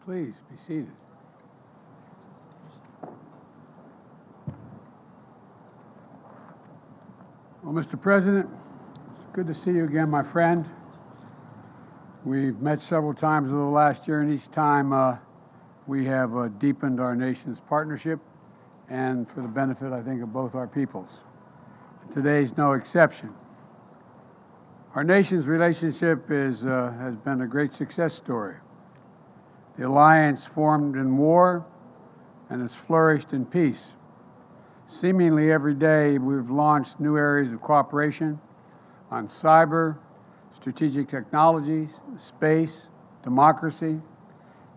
Please be seated. Well, Mr. President, it's good to see you again, my friend. We've met several times over the last year, and each time we have deepened our nation's partnership, and for the benefit, I think, of both our peoples. Today's no exception. Our nation's relationship has been a great success story. The alliance formed in war and has flourished in peace. Seemingly every day, we've launched new areas of cooperation on cyber, strategic technologies, space, democracy,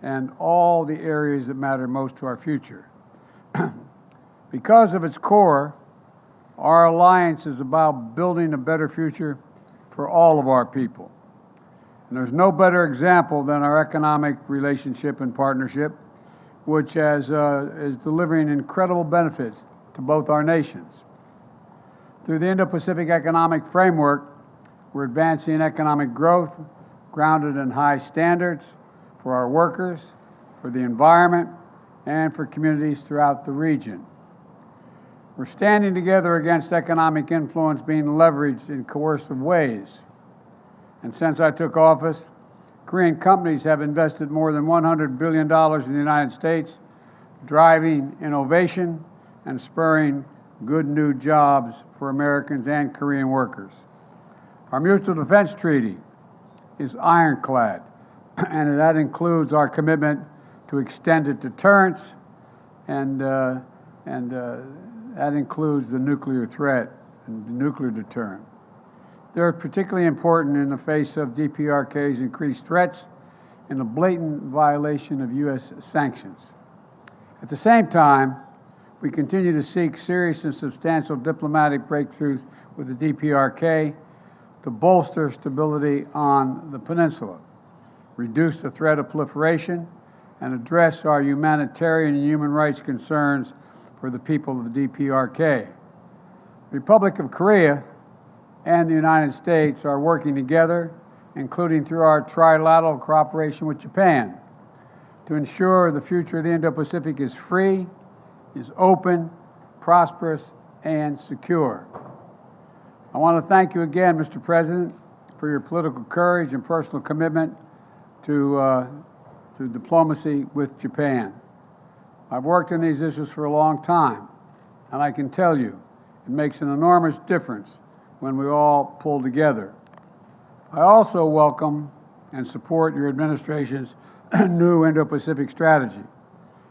and all the areas that matter most to our future. Because of its core, our alliance is about building a better future for all of our people. And there's no better example than our economic relationship and partnership, which is delivering incredible benefits to both our nations. Through the Indo-Pacific Economic Framework, we're advancing economic growth grounded in high standards for our workers, for the environment, and for communities throughout the region. We're standing together against economic influence being leveraged in coercive ways. And since I took office, Korean companies have invested more than $100 billion in the United States, driving innovation and spurring good new jobs for Americans and Korean workers. Our mutual defense treaty is ironclad, and that includes our commitment to extended deterrence, and that includes the nuclear threat and the nuclear deterrent. They're particularly important in the face of DPRK's increased threats and a blatant violation of U.S. sanctions. At the same time, we continue to seek serious and substantial diplomatic breakthroughs with the DPRK to bolster stability on the peninsula, reduce the threat of proliferation, and address our humanitarian and human rights concerns for the people of the DPRK. The Republic of Korea and the United States are working together, including through our trilateral cooperation with Japan, to ensure the future of the Indo-Pacific is free, is open, prosperous, and secure. I want to thank you again, Mr. President, for your political courage and personal commitment to diplomacy with Japan. I've worked on these issues for a long time, and I can tell you it makes an enormous difference when we all pull together. I also welcome and support your administration's new Indo-Pacific strategy.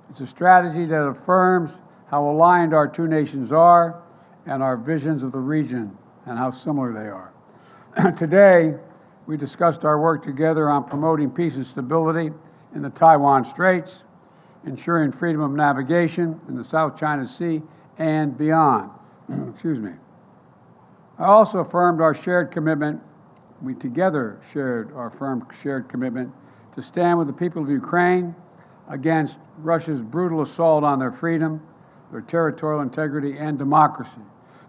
It's a strategy that affirms how aligned our two nations are and our visions of the region and how similar they are. Today, we discussed our work together on promoting peace and stability in the Taiwan Straits, ensuring freedom of navigation in the South China Sea and beyond. Excuse me. I also affirmed our shared commitment, we together shared our firm shared commitment to stand with the people of Ukraine against Russia's brutal assault on their freedom, their territorial integrity, and democracy.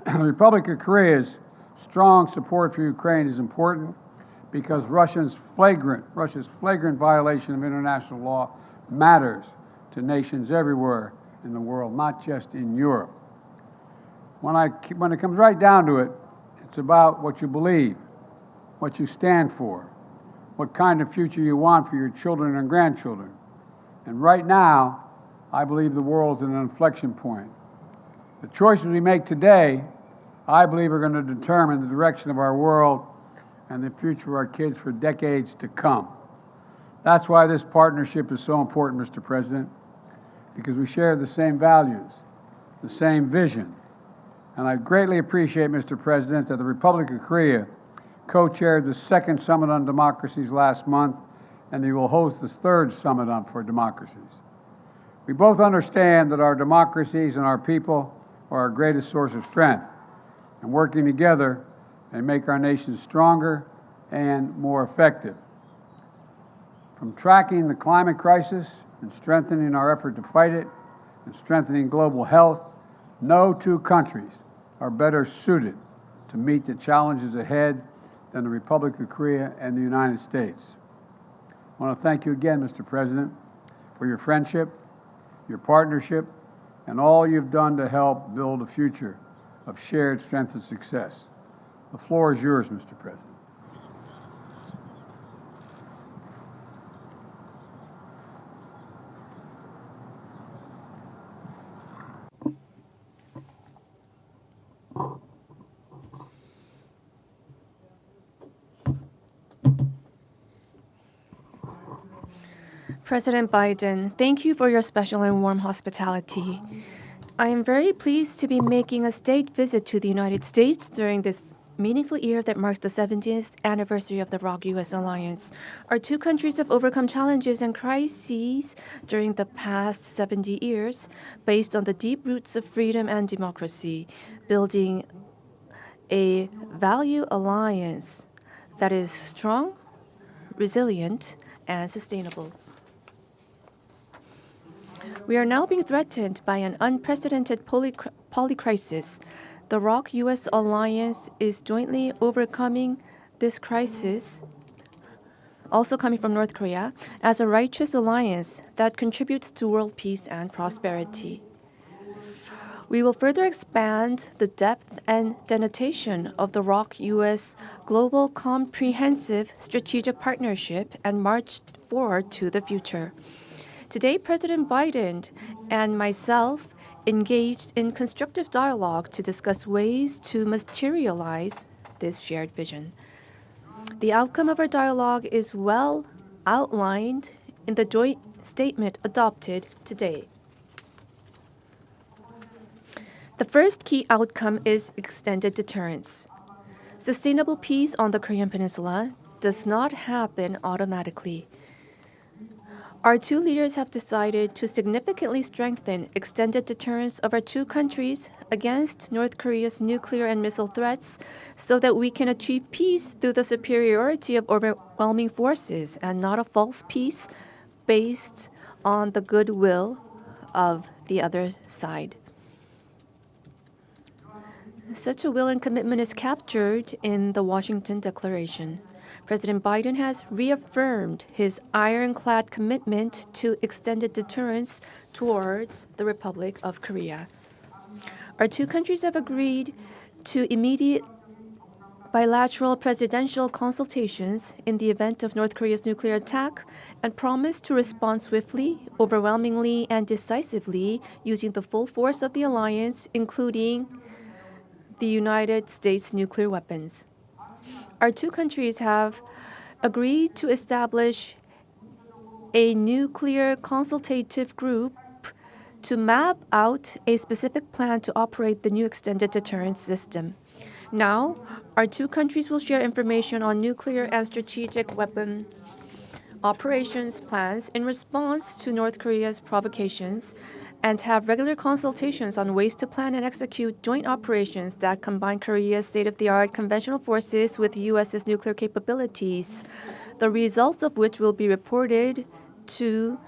The Republic of Korea's strong support for Ukraine is important because Russia's flagrant violation of international law matters to nations everywhere in the world, not just in Europe. When it comes right down to it, it's about what you believe, what you stand for, what kind of future you want for your children and grandchildren. And right now, I believe the world's at an inflection point. The choices we make today, I believe, are going to determine the direction of our world and the future of our kids for decades to come. That's why this partnership is so important, Mr. President, because we share the same values, the same vision. And I greatly appreciate, Mr. President, that the Republic of Korea co-chaired the second Summit on Democracies last month, and they will host the third Summit for Democracies. We both understand that our democracies and our people are our greatest source of strength, and working together, they make our nation stronger and more effective. From tracking the climate crisis and strengthening our effort to fight it, and strengthening global health, no two countries are better suited to meet the challenges ahead than the Republic of Korea and the United States. I want to thank you again, Mr. President. for your friendship, your partnership, and all you've done to help build a future of shared strength and success. The floor is yours, Mr. President. President Biden, thank you for your special and warm hospitality. I am very pleased to be making a state visit to the United States during this meaningful year that marks the 70th anniversary of the ROK-US alliance. Our two countries have overcome challenges and crises during the past 70 years based on the deep roots of freedom and democracy, building a value alliance that is strong, resilient, and sustainable. We are now being threatened by an unprecedented polycrisis. The ROK-US alliance is jointly overcoming this crisis, also coming from North Korea, as a righteous alliance that contributes to world peace and prosperity. We will further expand the depth and denotation of the ROK-US Global Comprehensive Strategic Partnership and march forward to the future. Today, President Biden and myself engaged in constructive dialogue to discuss ways to materialize this shared vision. The outcome of our dialogue is well outlined in the joint statement adopted today. The first key outcome is extended deterrence. Sustainable peace on the Korean Peninsula does not happen automatically. Our two leaders have decided to significantly strengthen extended deterrence of our two countries against North Korea's nuclear and missile threats so that we can achieve peace through the superiority of overwhelming forces and not a false peace based on the goodwill of the other side. Such a will and commitment is captured in the Washington Declaration. President Biden has reaffirmed his ironclad commitment to extended deterrence towards the Republic of Korea. Our two countries have agreed to immediate bilateral presidential consultations in the event of North Korea's nuclear attack and promised to respond swiftly, overwhelmingly, and decisively using the full force of the alliance, including the United States nuclear weapons. Our two countries have agreed to establish a nuclear consultative group to map out a specific plan to operate the new extended deterrence system. Now, our two countries will share information on nuclear and strategic weapon operations plans in response to North Korea's provocations and have regular consultations on ways to plan and execute joint operations that combine Korea's state-of-the-art conventional forces with the U.S.'s nuclear capabilities, the results of which will be reported to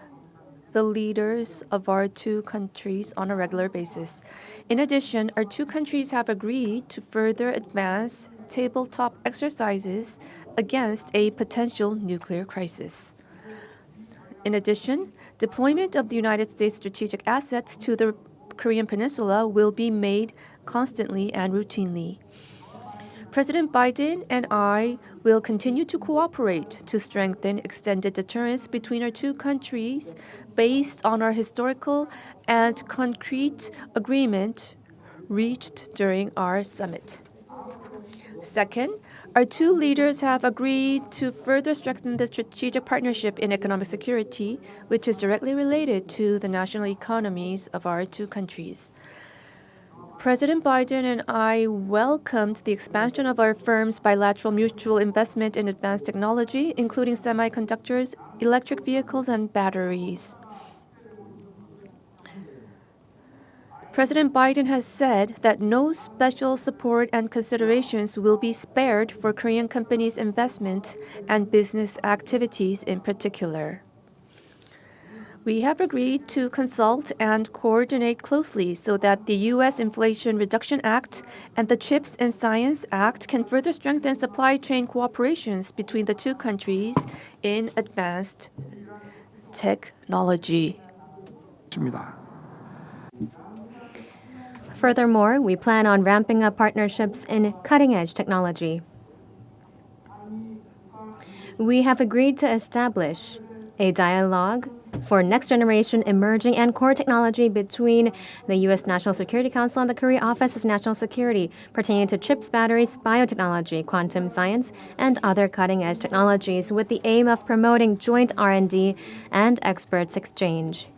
the leaders of our two countries on a regular basis. In addition, our two countries have agreed to further advance tabletop exercises against a potential nuclear crisis. In addition, deployment of the United States strategic assets to the Korean Peninsula will be made constantly and routinely. President Biden and I will continue to cooperate to strengthen extended deterrence between our two countries based on our historical and concrete agreement reached during our summit. Second, our two leaders have agreed to further strengthen the strategic partnership in economic security, which is directly related to the national economies of our two countries. President Biden and I welcomed the expansion of our firm's bilateral mutual investment in advanced technology, including semiconductors, electric vehicles, and batteries. President Biden has said that no special support and considerations will be spared for Korean companies' investment and business activities in particular. We have agreed to consult and coordinate closely so that the U.S. Inflation Reduction Act and the CHIPS and Science Act can further strengthen supply chain cooperations between the two countries in advanced technology. Furthermore, we plan on ramping up partnerships in cutting-edge technology. We have agreed to establish a dialogue for next-generation emerging and core technology between the U.S. National Security Council and the Korea Office of National Security pertaining to chips, batteries, biotechnology, quantum science, and other cutting-edge technologies with the aim of promoting joint R&D and experts exchange.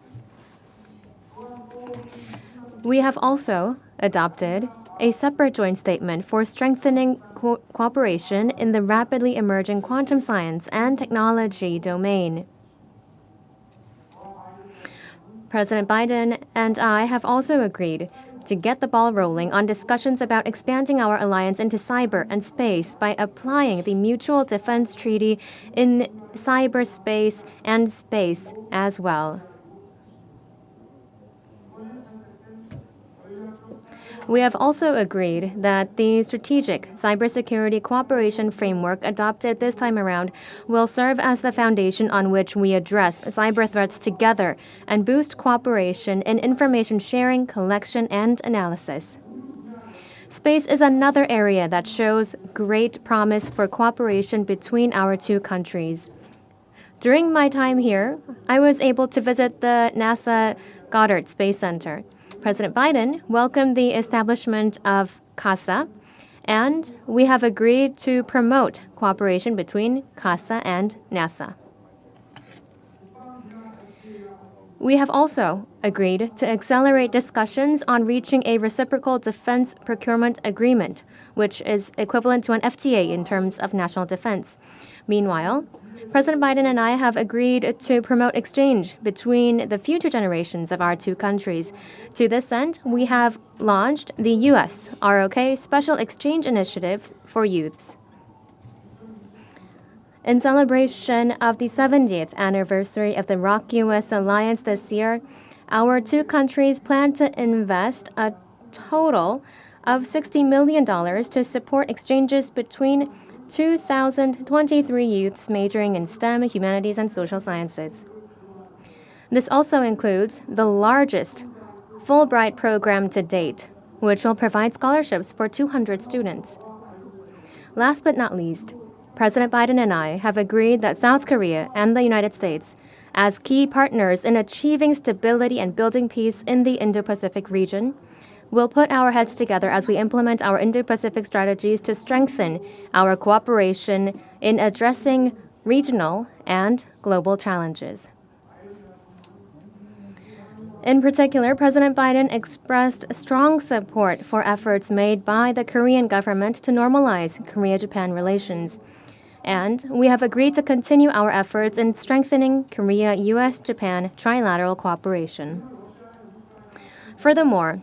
We have also adopted a separate joint statement for strengthening cooperation in the rapidly emerging quantum science and technology domain. President Biden and I have also agreed to get the ball rolling on discussions about expanding our alliance into cyber and space by applying the Mutual Defense Treaty in cyberspace and space as well. We have also agreed that the strategic cybersecurity cooperation framework adopted this time around will serve as the foundation on which we address cyber threats together and boost cooperation in information sharing, collection, and analysis. Space is another area that shows great promise for cooperation between our two countries. During my time here, I was able to visit the NASA Goddard Space Center. President Biden welcomed the establishment of CASA, and we have agreed to promote cooperation between CASA and NASA. We have also agreed to accelerate discussions on reaching a reciprocal defense procurement agreement, which is equivalent to an FTA in terms of national defense. Meanwhile, President Biden and I have agreed to promote exchange between the future generations of our two countries. To this end, we have launched the U.S. ROK Special Exchange Initiative for Youths. In celebration of the 70th anniversary of the ROK-U.S. Alliance this year, our two countries plan to invest a total of $60 million to support exchanges between 2,023 youths majoring in STEM, humanities, and social sciences. This also includes the largest Fulbright program to date, which will provide scholarships for 200 students. Last but not least, President Biden and I have agreed that South Korea and the United States, as key partners in achieving stability and building peace in the Indo-Pacific region, will put our heads together as we implement our Indo-Pacific strategies to strengthen our cooperation in addressing regional and global challenges. In particular, President Biden expressed strong support for efforts made by the Korean government to normalize Korea-Japan relations. And we have agreed to continue our efforts in strengthening Korea-U.S.-Japan trilateral cooperation. Furthermore,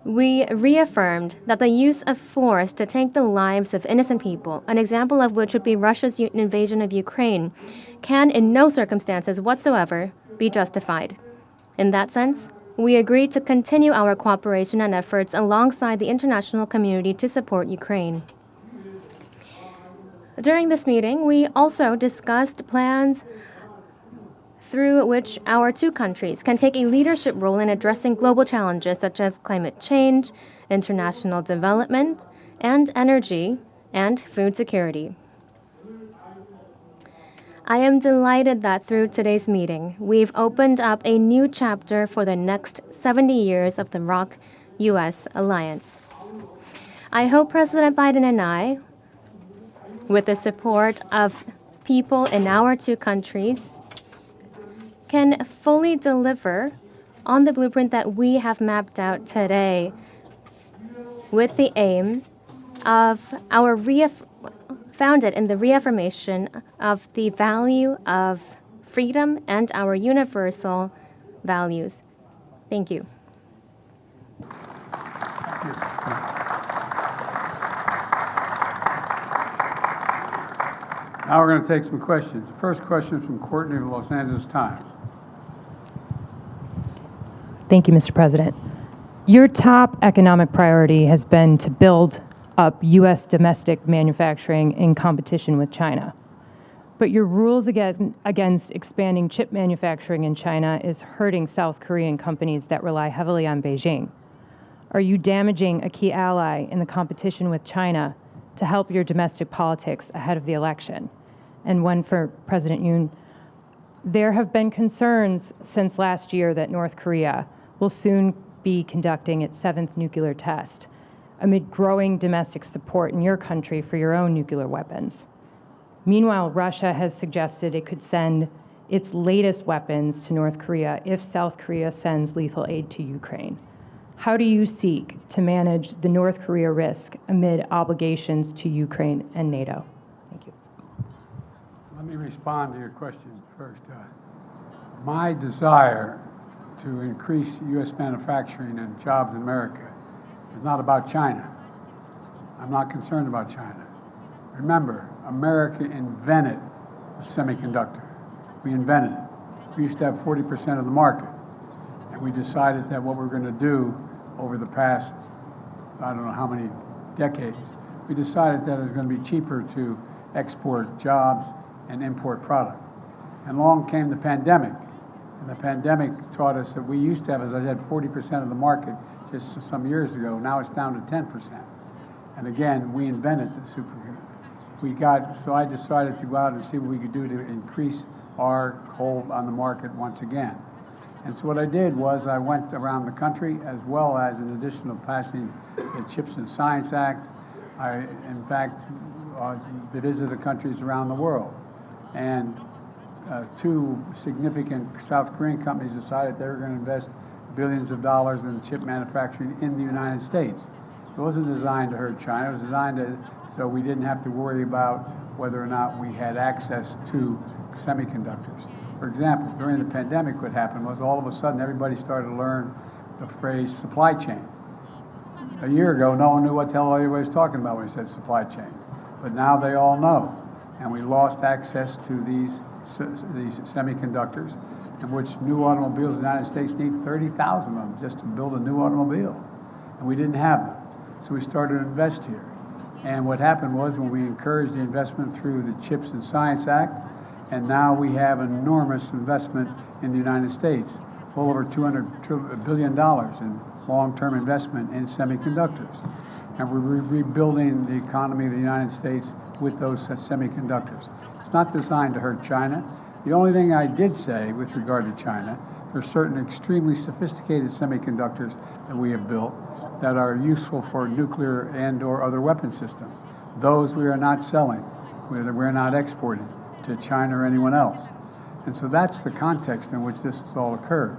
we reaffirmed that the use of force to take the lives of innocent people, an example of which would be Russia's invasion of Ukraine, can in no circumstances whatsoever be justified. In that sense, we agreed to continue our cooperation and efforts alongside the international community to support Ukraine. During this meeting, we also discussed plans through which our two countries can take a leadership role in addressing global challenges such as climate change, international development, and energy and food security. I am delighted that through today's meeting, we've opened up a new chapter for the next 70 years of the ROK-U.S. Alliance. I hope President Biden and I, with the support of people in our two countries, can fully deliver on the blueprint that we have mapped out today with the aim of our founded in the reaffirmation of the value of freedom and our universal values. Thank you. Now we're going to take some questions. The first question is from Courtney of the Los Angeles Times. Thank you, Mr. President. Your top economic priority has been to build up U.S. domestic manufacturing in competition with China. But your rules against expanding chip manufacturing in China is hurting South Korean companies that rely heavily on Beijing. Are you damaging a key ally in the competition with China to help your domestic politics ahead of the election? And one for President Yoon. There have been concerns since last year that North Korea will soon be conducting its 7th nuclear test amid growing domestic support in your country for your own nuclear weapons. Meanwhile, Russia has suggested it could send its latest weapons to North Korea if South Korea sends lethal aid to Ukraine. How do you seek to manage the North Korea risk amid obligations to Ukraine and NATO? Thank you. Let me respond to your question first. My desire to increase U.S. manufacturing and jobs in America is not about China. I'm not concerned about China. Remember, America invented the semiconductor. We invented it. We used to have 40% of the market. And we decided that what we're going to do over the past, I don't know how many decades, we decided that it was going to be cheaper to export jobs and import product. And along came the pandemic. And the pandemic taught us that we used to have, as I said, 40% of the market just some years ago. Now it's down to 10%. And again, we invented the supercomputer. So I decided to go out and see what we could do to increase our hold on the market once again. And so what I did was I went around the country, as well as in addition to passing the Chips and Science Act, I, in fact, visited countries around the world. And 2 significant South Korean companies decided they were going to invest billions of dollars in chip manufacturing in the United States. It wasn't designed to hurt China. It was designed so we didn't have to worry about whether or not we had access to semiconductors. For example, during the pandemic, what happened was all of a sudden everybody started to learn the phrase supply chain. A year ago, no one knew what the hell everybody was talking about when he said supply chain. But now they all know. And we lost access to these semiconductors, in which new automobiles in the United States need 30,000 of them just to build a new automobile. And we didn't have them. So we started to invest here. And what happened was when we encouraged the investment through the Chips and Science Act, and now we have enormous investment in the United States, well over $200 billion in long-term investment in semiconductors. And we're rebuilding the economy of the United States with those semiconductors. It's not designed to hurt China. The only thing I did say with regard to China, there are certain extremely sophisticated semiconductors that we have built that are useful for nuclear and or other weapon systems. Those we are not selling. We're not exporting to China or anyone else. And so that's the context in which this has all occurred.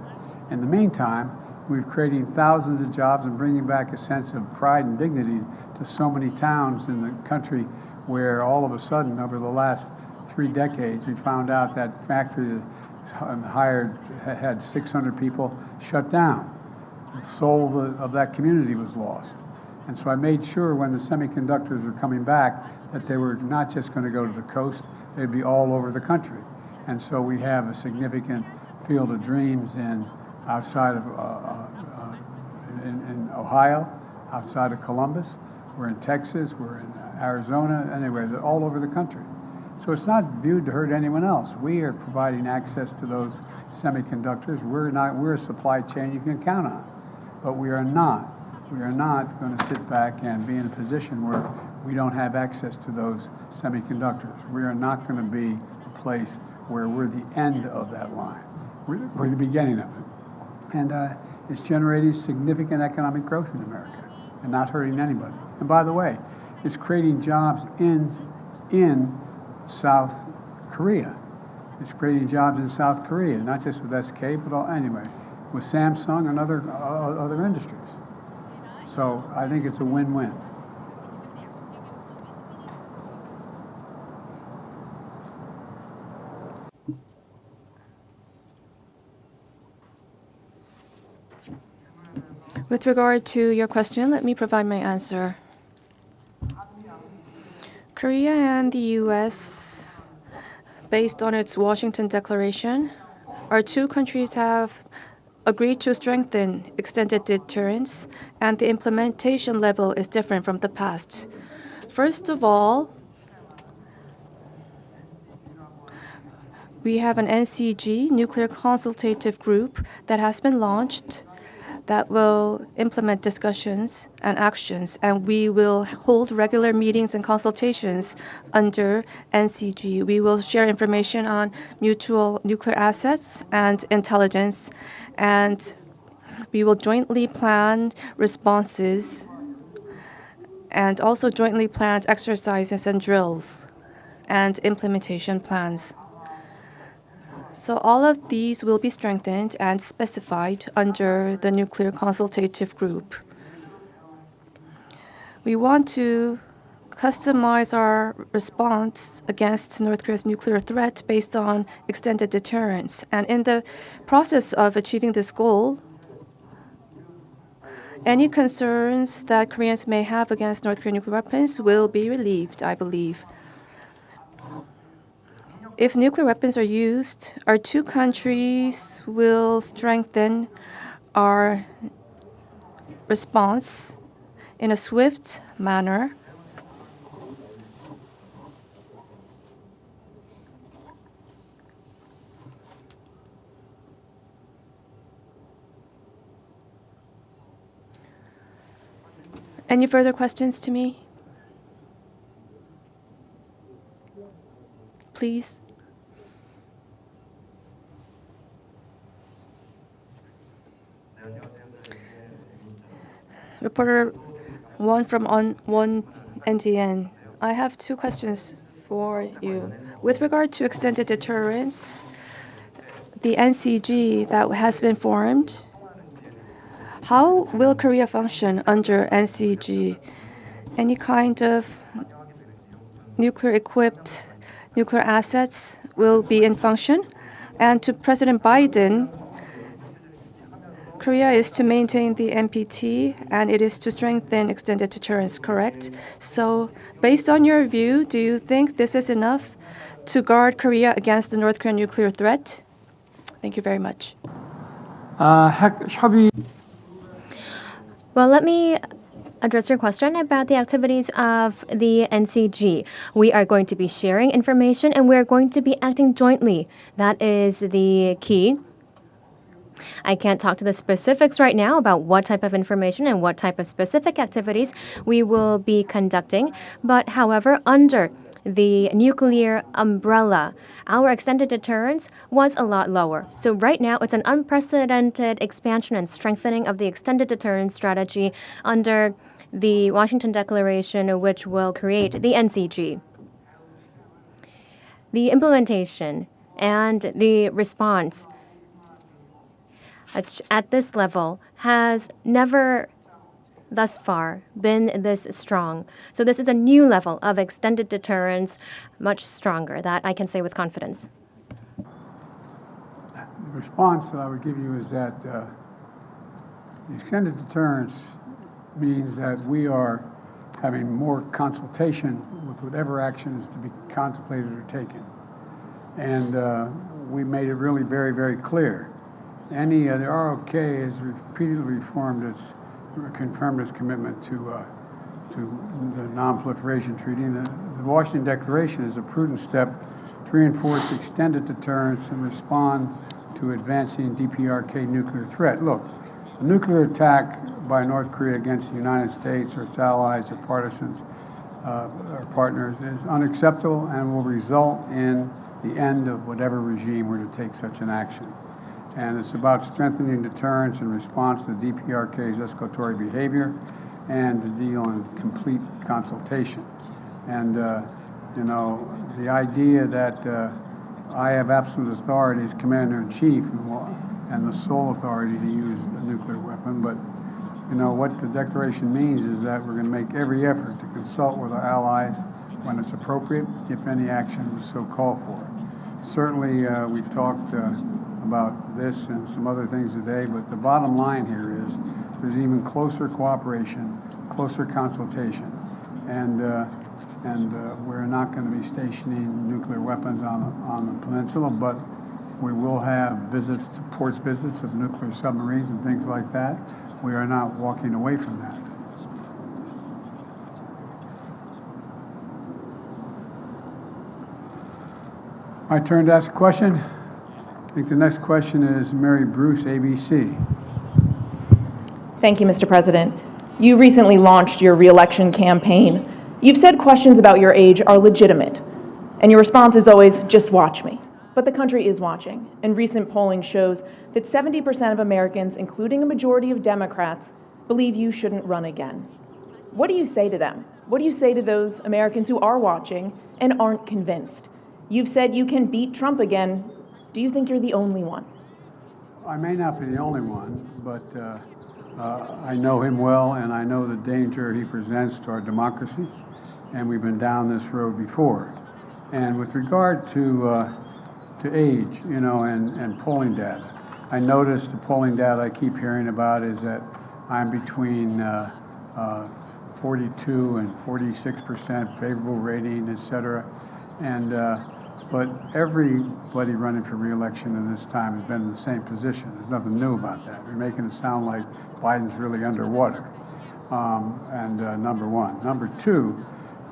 In the meantime, we've created thousands of jobs and bringing back a sense of pride and dignity to so many towns in the country where all of a sudden, over the last 3 decades, we found out that factory that had 600 people shut down. The soul of that community was lost. And so I made sure when the semiconductors were coming back that they were not just going to go to the coast, they'd be all over the country. And so we have a significant field of dreams outside of in Ohio, outside of Columbus. We're in Texas, we're in Arizona, anyway, they're all over the country. So it's not viewed to hurt anyone else. We are providing access to those semiconductors. We're a supply chain you can count on. But we are not going to sit back and be in a position where we don't have access to those semiconductors. We are not going to be a place where we're the end of that line. We're the beginning of it. And it's generating significant economic growth in America and not hurting anybody. And by the way, it's creating jobs in South Korea. It's creating jobs in South Korea, not just with SK, but anyway, with Samsung and other industries. So I think it's a win-win. With regard to your question, let me provide my answer. Korea and the U.S., based on its Washington Declaration, our 2 countries have agreed to strengthen extended deterrence, and the implementation level is different from the past. First of all, We have an NCG, Nuclear Consultative Group, that has been launched that will implement discussions and actions, and we will hold regular meetings and consultations under NCG. We will share information on mutual nuclear assets and intelligence, and we will jointly plan responses and also jointly plan exercises and drills and implementation plans. So all of these will be strengthened and specified under the Nuclear Consultative Group. We want to customize our response against North Korea's nuclear threat based on extended deterrence. And in the process of achieving this goal, any concerns that Koreans may have against North Korean nuclear weapons will be relieved, I believe. If nuclear weapons are used, our two countries will strengthen our response in a swift manner. Any further questions to me? Please. Reporter Won from One NTN. I have two questions for you. With regard to extended deterrence, the NCG that has been formed, how will Korea function under NCG? Any kind of nuclear-equipped nuclear assets will be in function? And to President Biden, Korea is to maintain the NPT and it is to strengthen extended deterrence, correct? So based on your view, do you think this is enough to guard Korea against the North Korean nuclear threat? Thank you very much. 협의 Well, let me address your question about the activities of the NCG. We are going to be sharing information and we are going to be acting jointly. That is the key. I can't talk to the specifics right now about what type of information and what type of specific activities we will be conducting. But however, under the nuclear umbrella, our extended deterrence was a lot lower. So right now, it's an unprecedented expansion and strengthening of the extended deterrence strategy under the Washington Declaration, which will create the NCG. The implementation and the response at this level has never thus far been this strong. So this is a new level of extended deterrence, much stronger, that I can say with confidence. The response that I would give you is that the extended deterrence means that we are having more consultation with whatever action is to be contemplated or taken. And we made it really very, very clear. The ROK has repeatedly confirmed its commitment to the Non-Proliferation Treaty. The Washington Declaration is a prudent step to reinforce extended deterrence and respond to advancing DPRK nuclear threat. Look, a nuclear attack by North Korea against the United States or its allies or partisans or partners is unacceptable and will result in the end of whatever regime were to take such an action. And it's about strengthening deterrence in response to DPRK's escalatory behavior and to deal in complete consultation. And, the idea that I have absolute authority as Commander-in-Chief and the sole authority to use a nuclear weapon, but what the declaration means is that we're going to make every effort to consult with our allies when it's appropriate, if any action is so called for. Certainly, we talked about this and some other things today, but the bottom line here is there's even closer cooperation, closer consultation, and we're not going to be stationing nuclear weapons on the peninsula, but we will have ports visits of nuclear submarines and things like that. We are not walking away from that. My turn to ask a question. I think the next question is Mary Bruce, ABC. Thank you, Mr. President. You recently launched your re-election campaign. You've said questions about your age are legitimate, and your response is always, just watch me. But the country is watching, and recent polling shows that 70% of Americans, including a majority of Democrats, believe you shouldn't run again. What do you say to them? What do you say to those Americans who are watching and aren't convinced? You've said you can beat Trump again. Do you think you're the only one? I may not be the only one, but I know him well, and I know the danger he presents to our democracy, and we've been down this road before. And with regard to age, and polling data, I noticed the polling data I keep hearing about is that I'm between 42 and 46% favorable rating, et cetera. And but everybody running for re-election in this time has been in the same position. There's nothing new about that. You're making it sound like Biden's really underwater. Number one. Number two,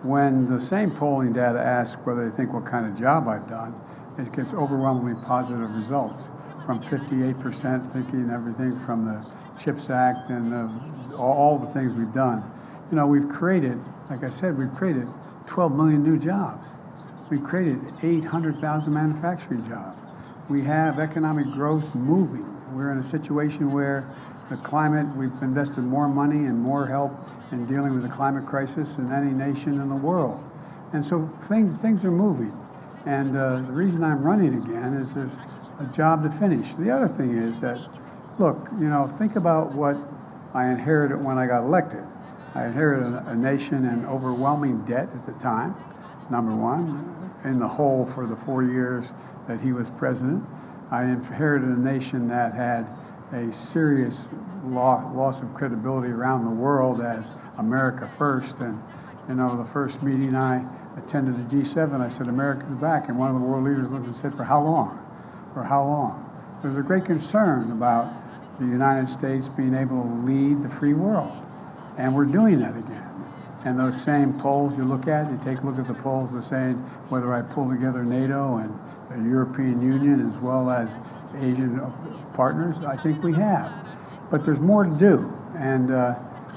when the same polling data asks whether they think what kind of job I've done, it gets overwhelmingly positive results. From 58% thinking everything from the CHIPS Act and all the things we've done. We've created, like I said, we've created 12 million new jobs. We've created 800,000 manufacturing jobs. We have economic growth moving. We're in a situation where the climate, we've invested more money and more help in dealing with the climate crisis than any nation in the world. And so things are moving. And the reason I'm running again is there's a job to finish. The other thing is that, look, think about what I inherited when I got elected. I inherited a nation in overwhelming debt at the time, number one, in the hole for the 4 years that he was president. I inherited a nation that had a serious loss of credibility around the world as America first. And, the first meeting I attended the G7, I said, America's back. And one of the world leaders looked and said, for how long? For how long? There's a great concern about the United States being able to lead the free world. And we're doing that again. And those same polls you look at, you take a look at the polls, they're saying whether I pull together NATO and the European Union as well as Asian partners, I think we have. But there's more to do. And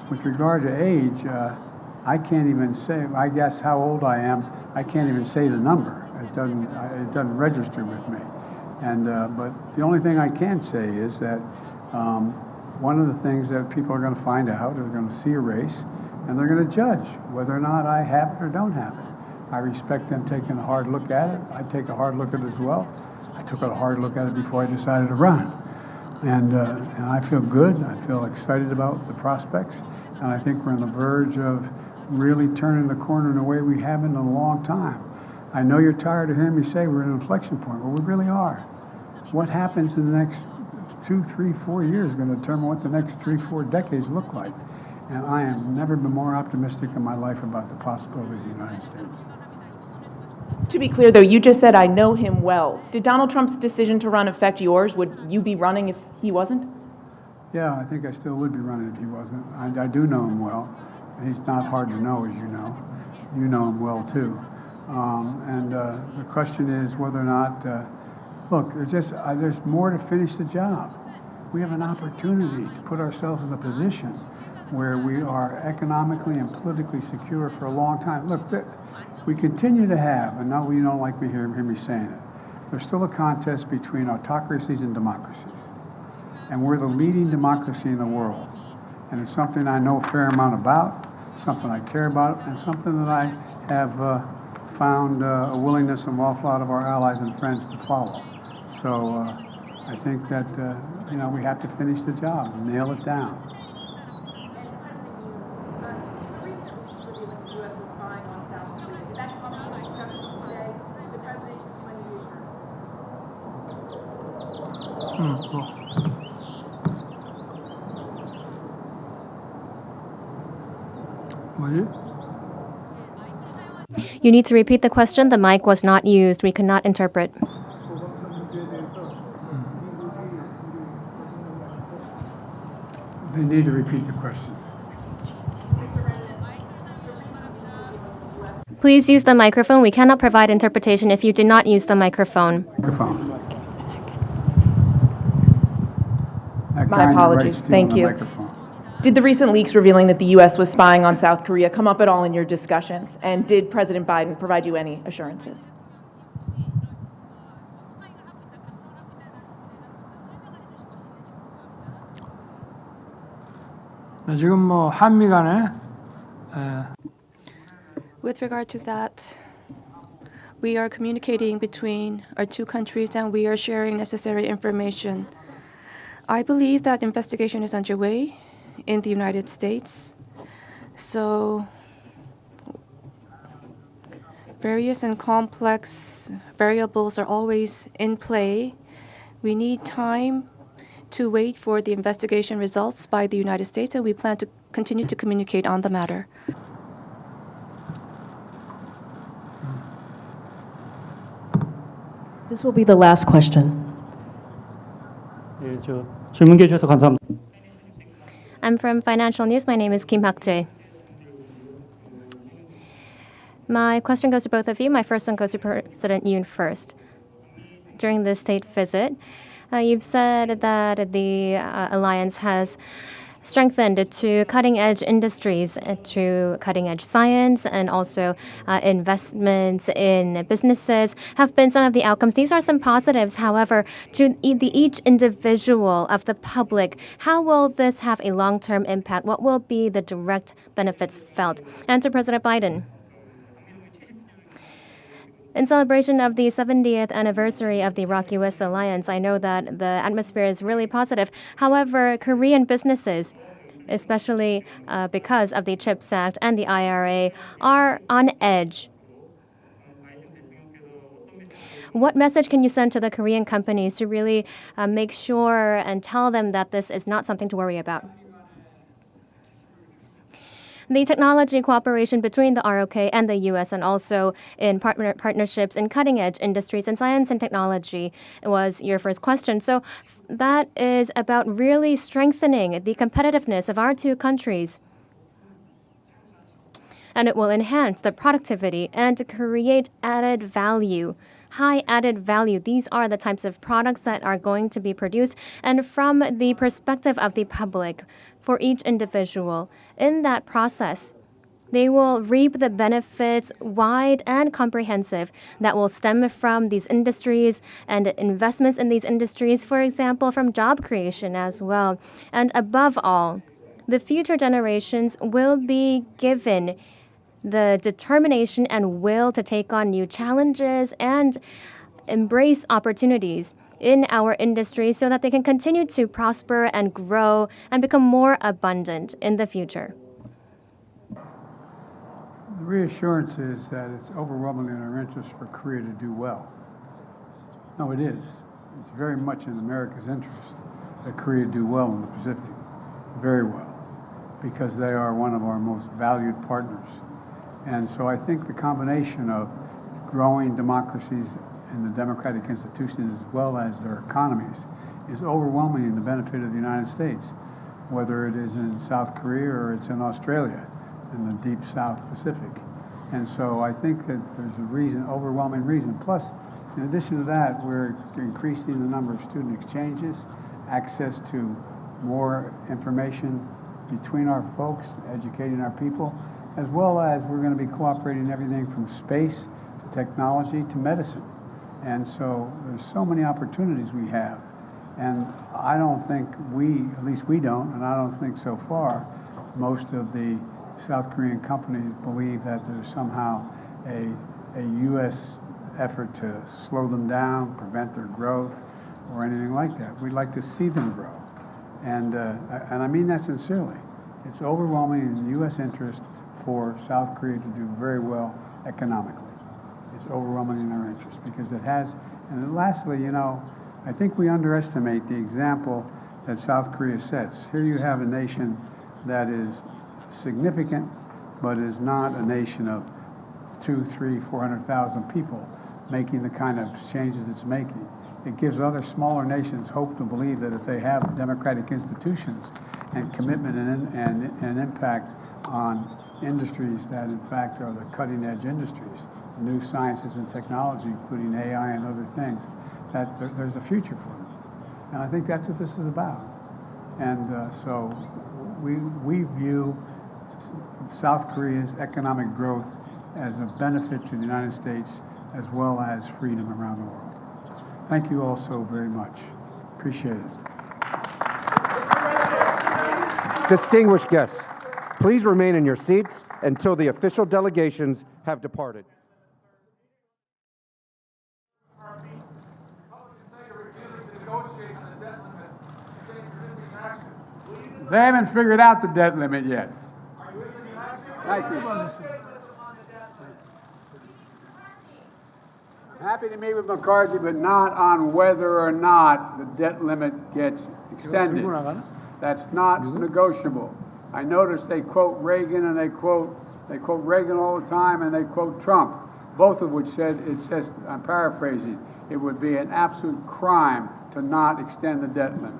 with regard to age, I can't even say, I guess how old I am, I can't even say the number. It doesn't register with me. And but the only thing I can say is that one of the things that people are going to find out is they're going to see a race and they're going to judge whether or not I have it or don't have it. I respect them taking a hard look at it. I take a hard look at it as well. I took a hard look at it before I decided to run. And I feel good. I feel excited about the prospects. And I think we're on the verge of really turning the corner in a way we haven't in a long time. I know you're tired of hearing me say we're at an inflection point. Well, we really are. What happens in the next 2, 3, 4 years is going to determine what the next 3, 4 decades look like. And I have never been more optimistic in my life about the possibilities of the United States. To be clear, though, you just said, I know him well. Did Donald Trump's decision to run affect yours? Would you be running if he wasn't? Yeah, I think I still would be running if he wasn't. I do know him well. He's not hard to know, as you know. You know him well, too. The question is whether or not, look, there's more to finish the job. We have an opportunity to put ourselves in a position where we are economically and politically secure for a long time. Look, we continue to have, and now you don't like me hear me saying it, there's still a contest between autocracies and democracies. And we're the leading democracy in the world. And it's something I know a fair amount about, something I care about, and something that I have found a willingness of an awful lot of our allies and friends to follow. So I think that we have to finish the job, nail it down. You need to repeat the question. The mic was not used. We could not interpret. They need to repeat the question. Please use the microphone. We cannot provide interpretation if you do not use the microphone. Microphone. That My kind of apologies. right still Thank on the you. microphone. Did the recent leaks revealing that the U.S. was spying on South Korea come up at all in your discussions? And did President Biden provide you any assurances? 네, 지금 뭐 한미 간에 With regard to that, we are communicating between our two countries and we are sharing necessary information. I believe that investigation is underway in the United States. So various and complex variables are always in play. We need time to wait for the investigation results by the United States, and we plan to continue to communicate on the matter. This will be the last question. 예, 질문 주셔서 감사합니다. I'm from Financial News. My name is Kim Hak-jae. My question goes to both of you. My first one goes to President Yoon first. During this state visit, you've said that the alliance has strengthened to cutting-edge industries, to cutting-edge science, and also investments in businesses have been some of the outcomes. These are some positives. However, to each individual of the public, how will this have a long-term impact? What will be the direct benefits felt? And to President Biden. In celebration of the 70th anniversary of the Iraq-U.S. alliance, I know that the atmosphere is really positive. However, Korean businesses, especially because of the CHIPS Act and the IRA, are on edge. What message can you send to the Korean companies to really make sure and tell them that this is not something to worry about? The technology cooperation between the ROK and the U.S. and also in partnerships in cutting-edge industries and science and technology was your first question. So that is about really strengthening the competitiveness of our two countries. And it will enhance the productivity and create added value. High added value. These are the types of products that are going to be produced. And from the perspective of the public, for each individual, in that process, they will reap the benefits wide and comprehensive that will stem from these industries and investments in these industries, for example, from job creation as well. And above all, the future generations will be given the determination and will to take on new challenges and embrace opportunities in our industry so that they can continue to prosper and grow and become more abundant in the future. The reassurance is that it's overwhelmingly in our interest for Korea to do well. No, it is. It's very much in America's interest that Korea do well in the Pacific, very well, because they are one of our most valued partners. And so I think the combination of growing democracies and the democratic institutions as well as their economies is overwhelming in the benefit of the United States, whether it is in South Korea or it's in Australia, in the deep South Pacific. And so I think that there's a reason, overwhelming reason. Plus, in addition to that, we're increasing the number of student exchanges, access to more information between our folks, educating our people, as well as we're going to be cooperating in everything from space to technology to medicine. And so there's so many opportunities we have. And I don't think at least we don't, and I don't think so far, most of the South Korean companies believe that there's somehow a U.S. effort to slow them down, prevent their growth, or anything like that. We'd like to see them grow. And I mean that sincerely. It's overwhelming in the U.S. interest for South Korea to do very well economically. It's overwhelming in our interest because it has. And then lastly, I think we underestimate the example that South Korea sets. Here you have a nation that is significant, but is not a nation of 200,000, 300,000, 400,000 people making the kind of changes it's making. It gives other smaller nations hope to believe that if they have democratic institutions and commitment and impact on industries that, in fact, are the cutting-edge industries, new sciences and technology, including AI and other things, that there's a future for them. And I think that's what this is about. And so we view South Korea's economic growth as a benefit to the United States as well as freedom around the world. Thank you all so very much. Appreciate it. Distinguished guests, please remain in your seats until the official delegations have departed. They haven't figured out the debt limit yet. Thank you. Happy to meet with McCarthy, but not on whether or not the debt limit gets extended. That's not negotiable. I noticed they quote Reagan and they quote Reagan all the time, and they quote Trump, both of which said, it says, I'm paraphrasing, it would be an absolute crime to not extend the debt limit.